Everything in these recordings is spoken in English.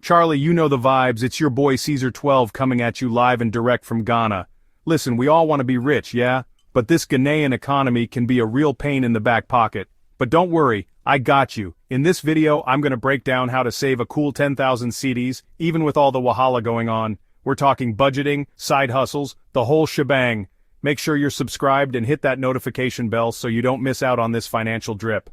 Charlie, you know the vibes, it's your boy Caesar12 coming at you live and direct from Ghana. Listen, we all want to be rich, yeah? But this Ghanaian economy can be a real pain in the back pocket. But don't worry, I got you. In this video, I'm gonna break down how to save a cool 10,000 cedis, even with all the wahala going on. We're talking budgeting, side hustles, the whole shebang. Make sure you're subscribed and hit that notification bell so you don't miss out on this financial drip.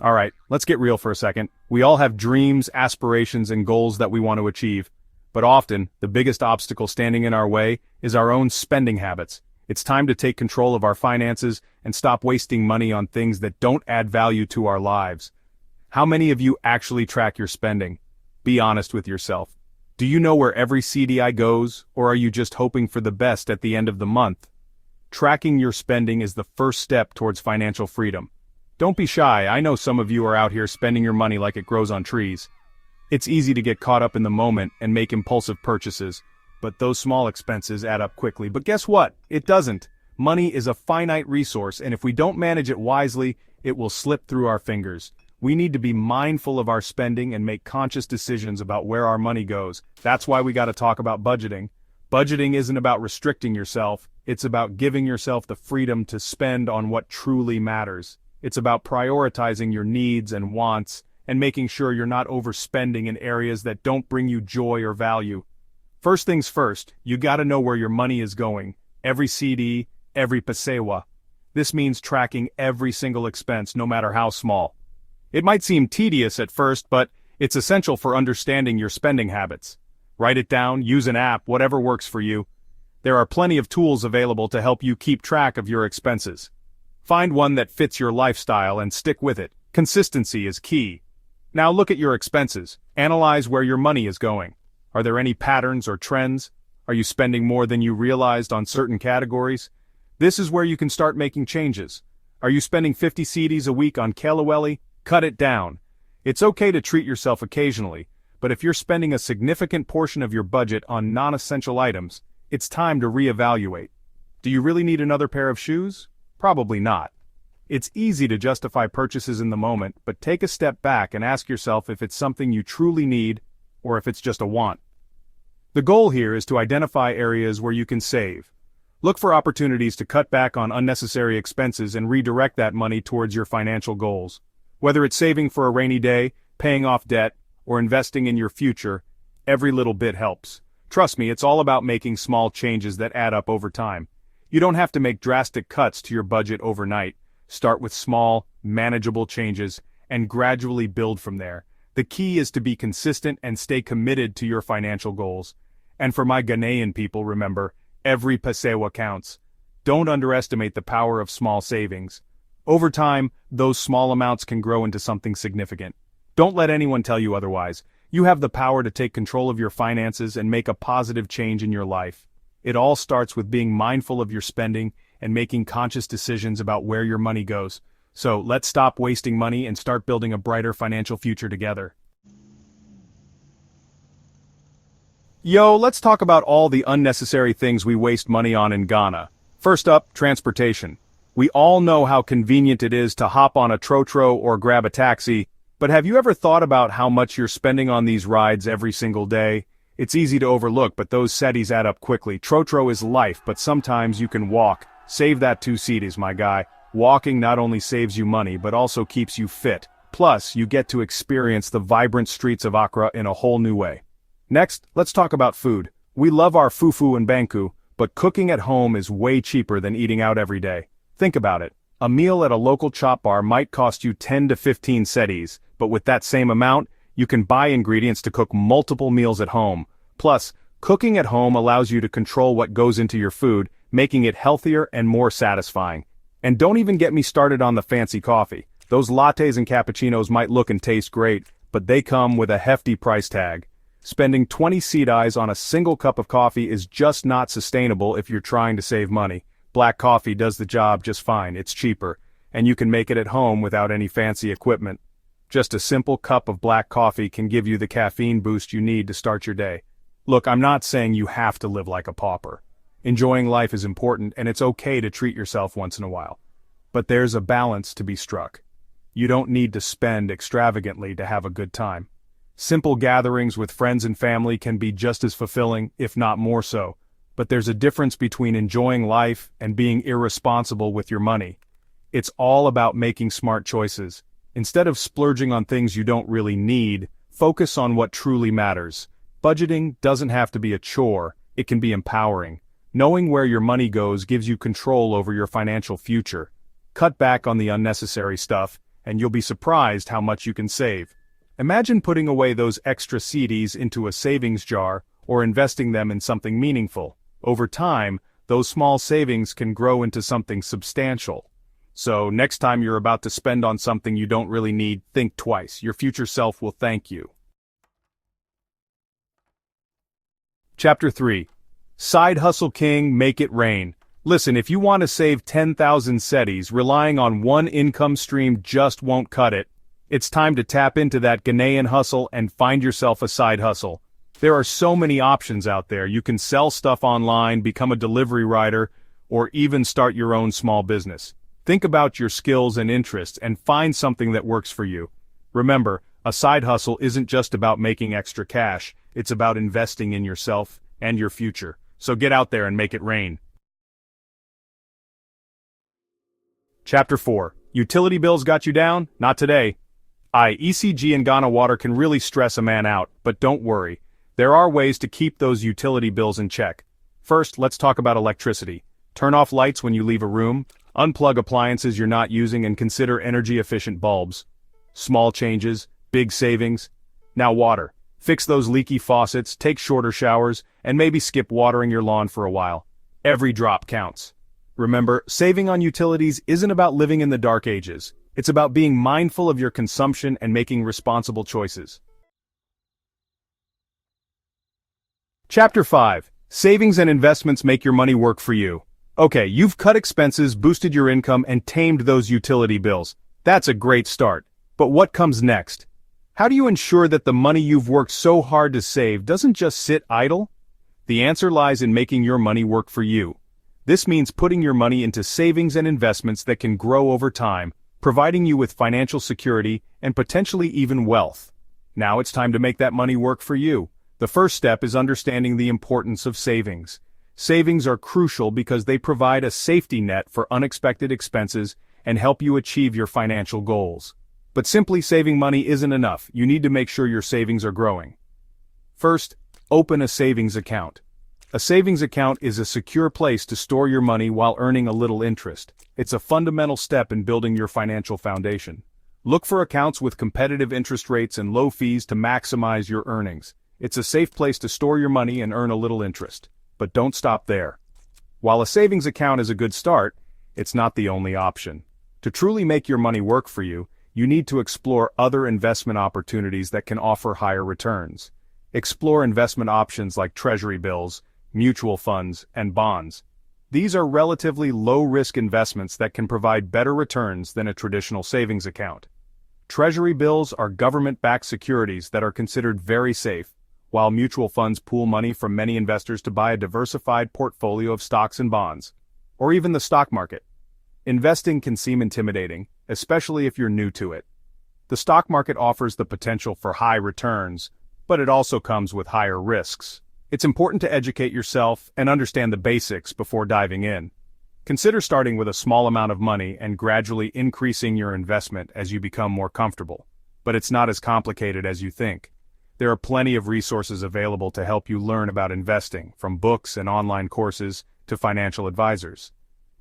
Alright, let's get real for a second. We all have dreams, aspirations, and goals that we want to achieve. But often, the biggest obstacle standing in our way is our own spending habits. It's time to take control of our finances and stop wasting money on things that don't add value to our lives. How many of you actually track your spending? Be honest with yourself. Do you know where every CDI goes, or are you just hoping for the best at the end of the month? Tracking your spending is the first step towards financial freedom. Don't be shy, I know some of you are out here spending your money like it grows on trees. It's easy to get caught up in the moment and make impulsive purchases, but those small expenses add up quickly. But guess what? It doesn't. Money is a finite resource, and if we don't manage it wisely, it will slip through our fingers. We need to be mindful of our spending and make conscious decisions about where our money goes. That's why we gotta talk about budgeting. Budgeting isn't about restricting yourself, it's about giving yourself the freedom to spend on what truly matters. It's about prioritizing your needs and wants, and making sure you're not overspending in areas that don't bring you joy or value. First things first, you gotta know where your money is going. Every CD, every pesewa. This means tracking every single expense, no matter how small. It might seem tedious at first, but it's essential for understanding your spending habits. Write it down, use an app, whatever works for you. There are plenty of tools available to help you keep track of your expenses. Find one that fits your lifestyle and stick with it. Consistency is key. Now look at your expenses. Analyze where your money is going. Are there any patterns or trends? Are you spending more than you realized on certain categories? This is where you can start making changes. Are you spending 50 cedis a week on kelaweli? Cut it down. It's okay to treat yourself occasionally, but if you're spending a significant portion of your budget on non-essential items, it's time to reevaluate. Do you really need another pair of shoes? Probably not. It's easy to justify purchases in the moment, but take a step back and ask yourself if it's something you truly need, or if it's just a want. The goal here is to identify areas where you can save. Look for opportunities to cut back on unnecessary expenses and redirect that money towards your financial goals. Whether it's saving for a rainy day, paying off debt, or investing in your future, every little bit helps. Trust me, it's all about making small changes that add up over time. You don't have to make drastic cuts to your budget overnight. Start with small, manageable changes, and gradually build from there. The key is to be consistent and stay committed to your financial goals. And for my Ghanaian people, remember, every pesewa counts. Don't underestimate the power of small savings. Over time, those small amounts can grow into something significant. Don't let anyone tell you otherwise. You have the power to take control of your finances and make a positive change in your life. It all starts with being mindful of your spending and making conscious decisions about where your money goes. So let's stop wasting money and start building a brighter financial future together. Yo, let's talk about all the unnecessary things we waste money on in Ghana. First up, transportation. We all know how convenient it is to hop on a trotro or grab a taxi, but have you ever thought about how much you're spending on these rides every single day? It's easy to overlook, but those cedis add up quickly. Trotro is life, but sometimes you can walk. Save that 2 cedis, my guy. Walking not only saves you money, but also keeps you fit. Plus, you get to experience the vibrant streets of Accra in a whole new way. Next, let's talk about food. We love our fufu and banku, but cooking at home is way cheaper than eating out every day. Think about it. A meal at a local chop bar might cost you 10 to 15 cedis, but with that same amount, you can buy ingredients to cook multiple meals at home. Plus, cooking at home allows you to control what goes into your food, making it healthier and more satisfying. And don't even get me started on the fancy coffee. Those lattes and cappuccinos might look and taste great, but they come with a hefty price tag. Spending 20 cedis on a single cup of coffee is just not sustainable if you're trying to save money. Black coffee does the job just fine, it's cheaper, and you can make it at home without any fancy equipment. Just a simple cup of black coffee can give you the caffeine boost you need to start your day. Look, I'm not saying you have to live like a pauper. Enjoying life is important, and it's okay to treat yourself once in a while. But there's a balance to be struck. You don't need to spend extravagantly to have a good time. Simple gatherings with friends and family can be just as fulfilling, if not more so. But there's a difference between enjoying life and being irresponsible with your money. It's all about making smart choices. Instead of splurging on things you don't really need, focus on what truly matters. Budgeting doesn't have to be a chore, it can be empowering. Knowing where your money goes gives you control over your financial future. Cut back on the unnecessary stuff, and you'll be surprised how much you can save. Imagine putting away those extra CDs into a savings jar or investing them in something meaningful. Over time, those small savings can grow into something substantial. So, next time you're about to spend on something you don't really need, think twice. Your future self will thank you. Chapter 3. Side Hustle King, Make It Rain. Listen, if you want to save 10,000 cedis, relying on one income stream just won't cut it. It's time to tap into that Ghanaian hustle and find yourself a side hustle. There are so many options out there. You can sell stuff online, become a delivery rider, or even start your own small business. Think about your skills and interests and find something that works for you. Remember, a side hustle isn't just about making extra cash, it's about investing in yourself and your future. So get out there and make it rain. Chapter 4. Utility bills got you down? Not today. ECG and Ghana water can really stress a man out, but don't worry. There are ways to keep those utility bills in check. First, let's talk about electricity. Turn off lights when you leave a room, unplug appliances you're not using, and consider energy-efficient bulbs. Small changes, big savings. Now water. Fix those leaky faucets, take shorter showers, and maybe skip watering your lawn for a while. Every drop counts. Remember, saving on utilities isn't about living in the dark ages. It's about being mindful of your consumption and making responsible choices. Chapter 5. Savings and investments make your money work for you. Okay, you've cut expenses, boosted your income, and tamed those utility bills. That's a great start. But what comes next? How do you ensure that the money you've worked so hard to save doesn't just sit idle? The answer lies in making your money work for you. This means putting your money into savings and investments that can grow over time, providing you with financial security and potentially even wealth. Now it's time to make that money work for you. The first step is understanding the importance of savings. Savings are crucial because they provide a safety net for unexpected expenses and help you achieve your financial goals. But simply saving money isn't enough. You need to make sure your savings are growing. First, open a savings account. A savings account is a secure place to store your money while earning a little interest. It's a fundamental step in building your financial foundation. Look for accounts with competitive interest rates and low fees to maximize your earnings. It's a safe place to store your money and earn a little interest. But don't stop there. While a savings account is a good start, it's not the only option. To truly make your money work for you, you need to explore other investment opportunities that can offer higher returns. Explore investment options like treasury bills, mutual funds, and bonds. These are relatively low-risk investments that can provide better returns than a traditional savings account. Treasury bills are government-backed securities that are considered very safe, while mutual funds pool money from many investors to buy a diversified portfolio of stocks and bonds, or even the stock market. Investing can seem intimidating, especially if you're new to it. The stock market offers the potential for high returns, but it also comes with higher risks. It's important to educate yourself and understand the basics before diving in. Consider starting with a small amount of money and gradually increasing your investment as you become more comfortable. But it's not as complicated as you think. There are plenty of resources available to help you learn about investing, from books and online courses to financial advisors.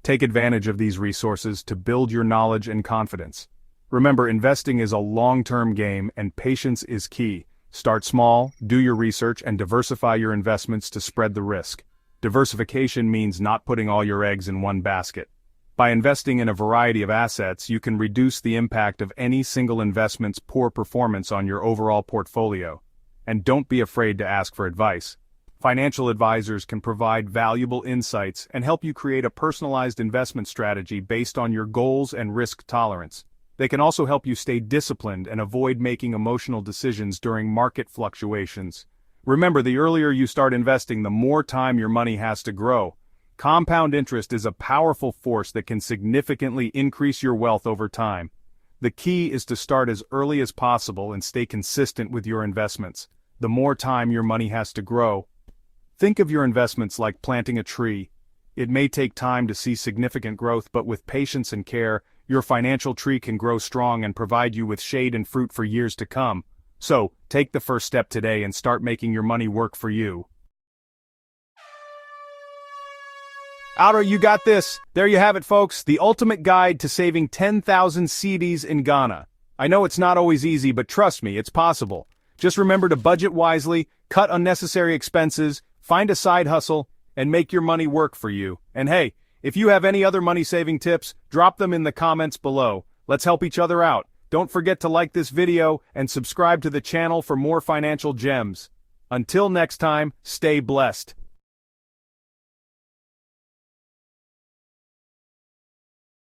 Take advantage of these resources to build your knowledge and confidence. Remember, investing is a long-term game and patience is key. Start small, do your research, and diversify your investments to spread the risk. Diversification means not putting all your eggs in one basket. By investing in a variety of assets, you can reduce the impact of any single investment's poor performance on your overall portfolio. And don't be afraid to ask for advice. Financial advisors can provide valuable insights and help you create a personalized investment strategy based on your goals and risk tolerance. They can also help you stay disciplined and avoid making emotional decisions during market fluctuations. Remember, the earlier you start investing, the more time your money has to grow. Compound interest is a powerful force that can significantly increase your wealth over time. The key is to start as early as possible and stay consistent with your investments. The more time your money has to grow. Think of your investments like planting a tree. It may take time to see significant growth, but with patience and care, your financial tree can grow strong and provide you with shade and fruit for years to come. So, take the first step today and start making your money work for you. Outer, you got this. There you have it, folks. The ultimate guide to saving 10,000 cedis in Ghana. I know it's not always easy, but trust me, it's possible. Just remember to budget wisely, cut unnecessary expenses, find a side hustle, and make your money work for you. And hey, if you have any other money-saving tips, drop them in the comments below. Let's help each other out. Don't forget to like this video and subscribe to the channel for more financial gems. Until next time, stay blessed.